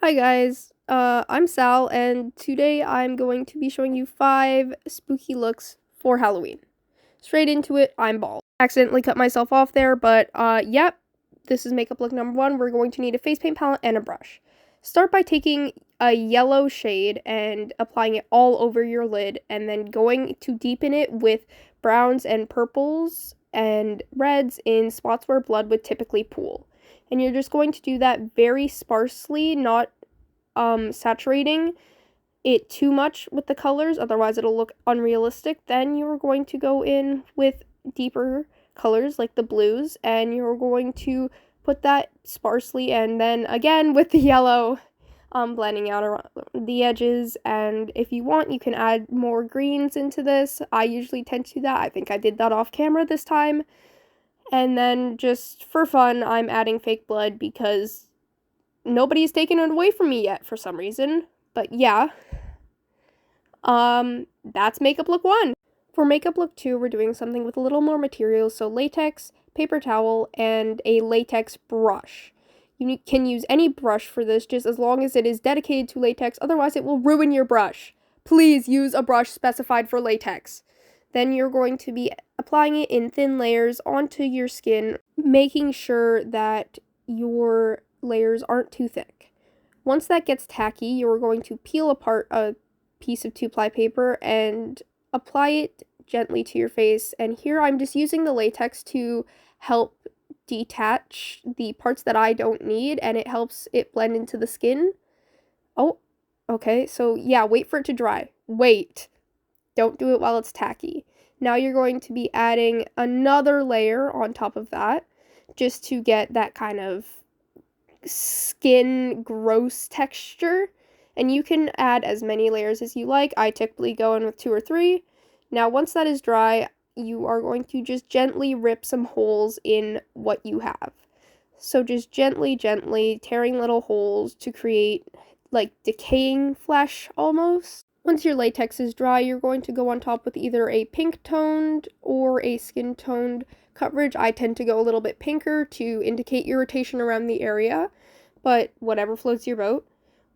Hi guys, I'm Sal, and today I'm going to be showing you 5 spooky looks for Halloween. Straight into it, I'm bald. Accidentally cut myself off there, but yep, this is makeup look number 1. We're going to need a face paint palette and a brush. Start by taking a yellow shade and applying it all over your lid, and then going to deepen it with browns and purples and reds in spots where blood would typically pool. And you're just going to do that very sparsely, not saturating it too much with the colors, otherwise it'll look unrealistic. Then you're going to go in with deeper colors like the blues, and you're going to put that sparsely, and then again with the yellow, blending out around the edges. And if you want, you can add more greens into this. I usually tend to do that. I think I did that off camera this time. And then just for fun, I'm adding fake blood because nobody's taken it away from me yet for some reason. But yeah, that's makeup look 1. For makeup look 2, we're doing something with a little more material, so latex, paper towel, and a latex brush. You can use any brush for this, just as long as it is dedicated to latex, otherwise it will ruin your brush. Please use a brush specified for latex. Then you're going to be applying it in thin layers onto your skin, making sure that your layers aren't too thick. Once that gets tacky, you're going to peel apart a piece of 2-ply paper and apply it gently to your face. And here I'm just using the latex to help detach the parts that I don't need, and it helps it blend into the skin. Oh, okay, so yeah, wait for it to dry. Wait. Don't do it while it's tacky. Now you're going to be adding another layer on top of that, just to get that kind of skin gross texture. And you can add as many layers as you like. I typically go in with 2 or 3. Now once that is dry, you are going to just gently rip some holes in what you have. So just gently tearing little holes to create like decaying flesh almost. Once your latex is dry, you're going to go on top with either a pink toned or a skin toned coverage. I tend to go a little bit pinker to indicate irritation around the area, but whatever floats your boat.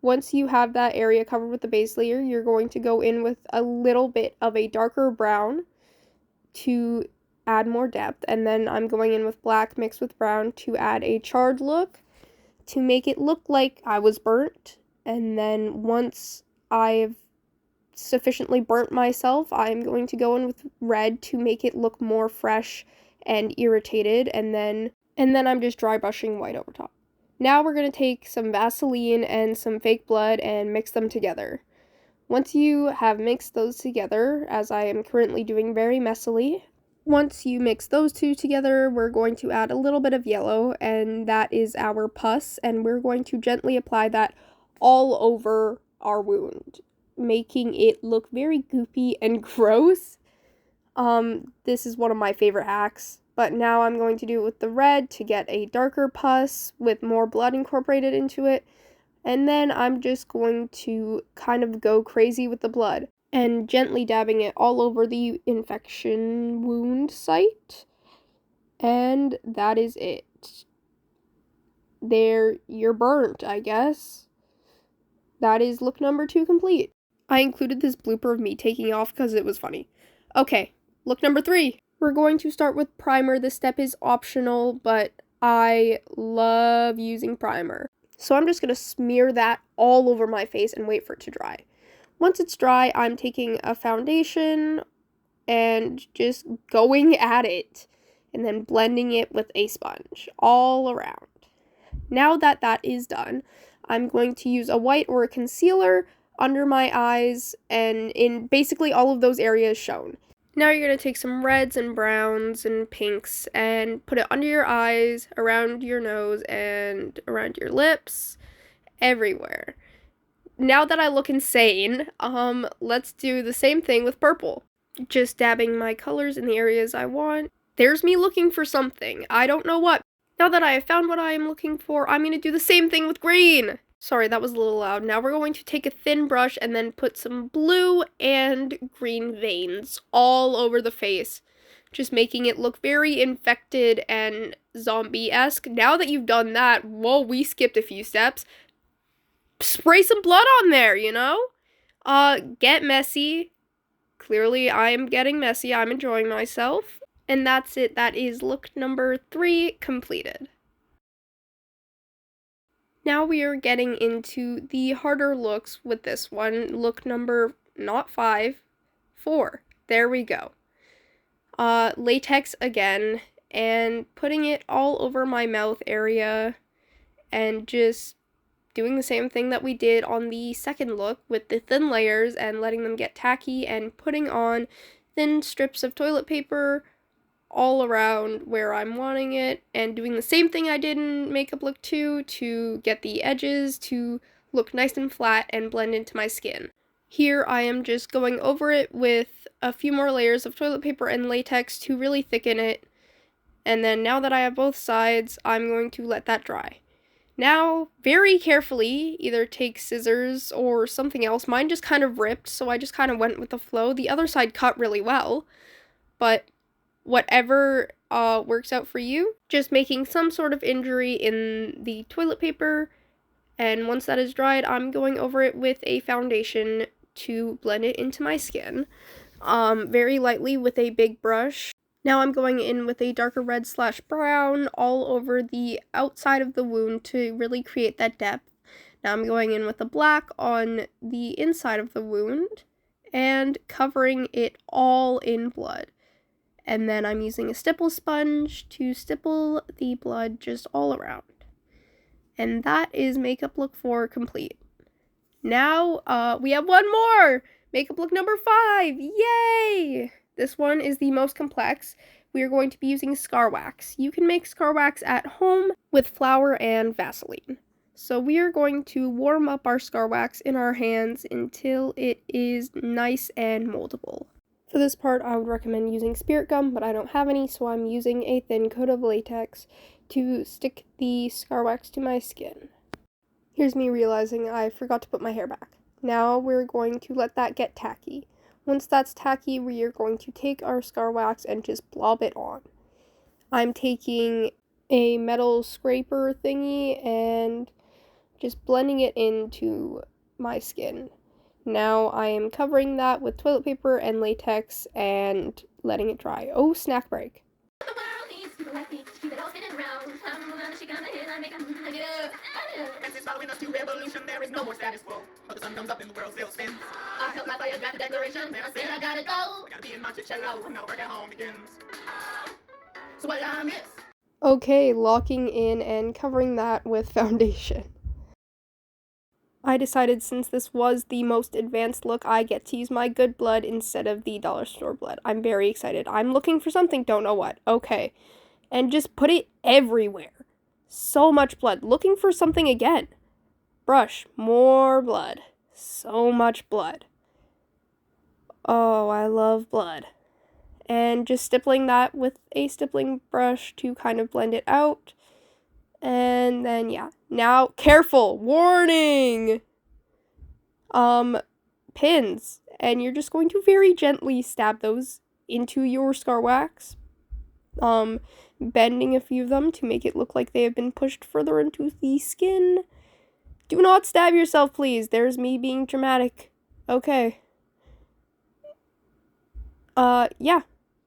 Once you have that area covered with the base layer, you're going to go in with a little bit of a darker brown to add more depth, and then I'm going in with black mixed with brown to add a charred look to make it look like I was burnt. And then once I've sufficiently burnt myself, I'm going to go in with red to make it look more fresh and irritated, and then I'm just dry brushing white over top. Now we're going to take some Vaseline and some fake blood and mix them together. Once you have mixed those together, as I am currently doing very messily, once you mix those two together, we're going to add a little bit of yellow, and that is our pus, and we're going to gently apply that all over our wound, making it look very goopy and gross. This is one of my favorite hacks, but now I'm going to do it with the red to get a darker pus with more blood incorporated into it, and then I'm just going to kind of go crazy with the blood and gently dabbing it all over the infection wound site, and that is it. There, you're burnt, I guess. That is look number 2 complete. I included this blooper of me taking off because it was funny. Okay, look number 3. We're going to start with primer. This step is optional, but I love using primer. So I'm just going to smear that all over my face and wait for it to dry. Once it's dry, I'm taking a foundation and just going at it, and then blending it with a sponge all around. Now that that is done, I'm going to use a white or a concealer under my eyes and in basically all of those areas shown. Now you're going to take some reds and browns and pinks and put it under your eyes, around your nose, and around your lips, everywhere. Now that I look insane, let's do the same thing with purple. Just dabbing my colors in the areas I want. There's me looking for something. I don't know what. Now that I have found what I am looking for, I'm going to do the same thing with green. Sorry, that was a little loud. Now we're going to take a thin brush and then put some blue and green veins all over the face, just making it look very infected and zombie-esque. Now that you've done that, whoa, we skipped a few steps. spray some blood on there, you know? Get messy. Clearly, I am getting messy. I'm enjoying myself. And that's it. That is look number 3 completed. Now we are getting into the harder looks with this one. Look number, not 5, 4. There we go. Latex again, and putting it all over my mouth area, and just doing the same thing that we did on the second look with the thin layers and letting them get tacky, and putting on thin strips of toilet paper all around where I'm wanting it, and doing the same thing I did in makeup look 2 to get the edges to look nice and flat and blend into my skin. Here I am just going over it with a few more layers of toilet paper and latex to really thicken it, and then now that I have both sides, I'm going to let that dry. Now, very carefully, either take scissors or something else. Mine just kind of ripped, so I just kind of went with the flow. The other side cut really well, but whatever works out for you. Just making some sort of injury in the toilet paper, and once that is dried, I'm going over it with a foundation to blend it into my skin, very lightly with a big brush. Now I'm going in with a darker red / brown all over the outside of the wound to really create that depth. Now I'm going in with a black on the inside of the wound and covering it all in blood. And then I'm using a stipple sponge to stipple the blood just all around. And that is makeup look 4 complete. Now, we have one more! Makeup look number 5! Yay! This one is the most complex. We are going to be using scar wax. You can make scar wax at home with flour and Vaseline. So we are going to warm up our scar wax in our hands until it is nice and moldable. For this part, I would recommend using spirit gum, but I don't have any, so I'm using a thin coat of latex to stick the scar wax to my skin. Here's me realizing I forgot to put my hair back. Now we're going to let that get tacky. Once that's tacky, we are going to take our scar wax and just blob it on. I'm taking a metal scraper thingy and just blending it into my skin. Now I am covering that with toilet paper and latex and letting it dry. Oh, snack break. Okay, locking in and covering that with foundation. I decided since this was the most advanced look, I get to use my good blood instead of the dollar store blood. I'm very excited. I'm looking for something, don't know what. Okay. And just put it everywhere. So much blood. Looking for something again. Brush. More blood. So much blood. Oh, I love blood. And just stippling that with a stippling brush to kind of blend it out. And then, yeah. Now, careful! Warning! Pins. And you're just going to very gently stab those into your scar wax. Bending a few of them to make it look like they have been pushed further into the skin. Do not stab yourself, please. There's me being dramatic. Okay. Yeah.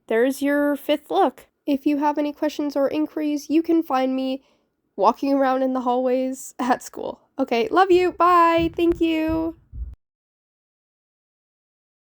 There's your 5th look. If you have any questions or inquiries, you can find me walking around in the hallways at school. Okay, love you. Bye. Thank you.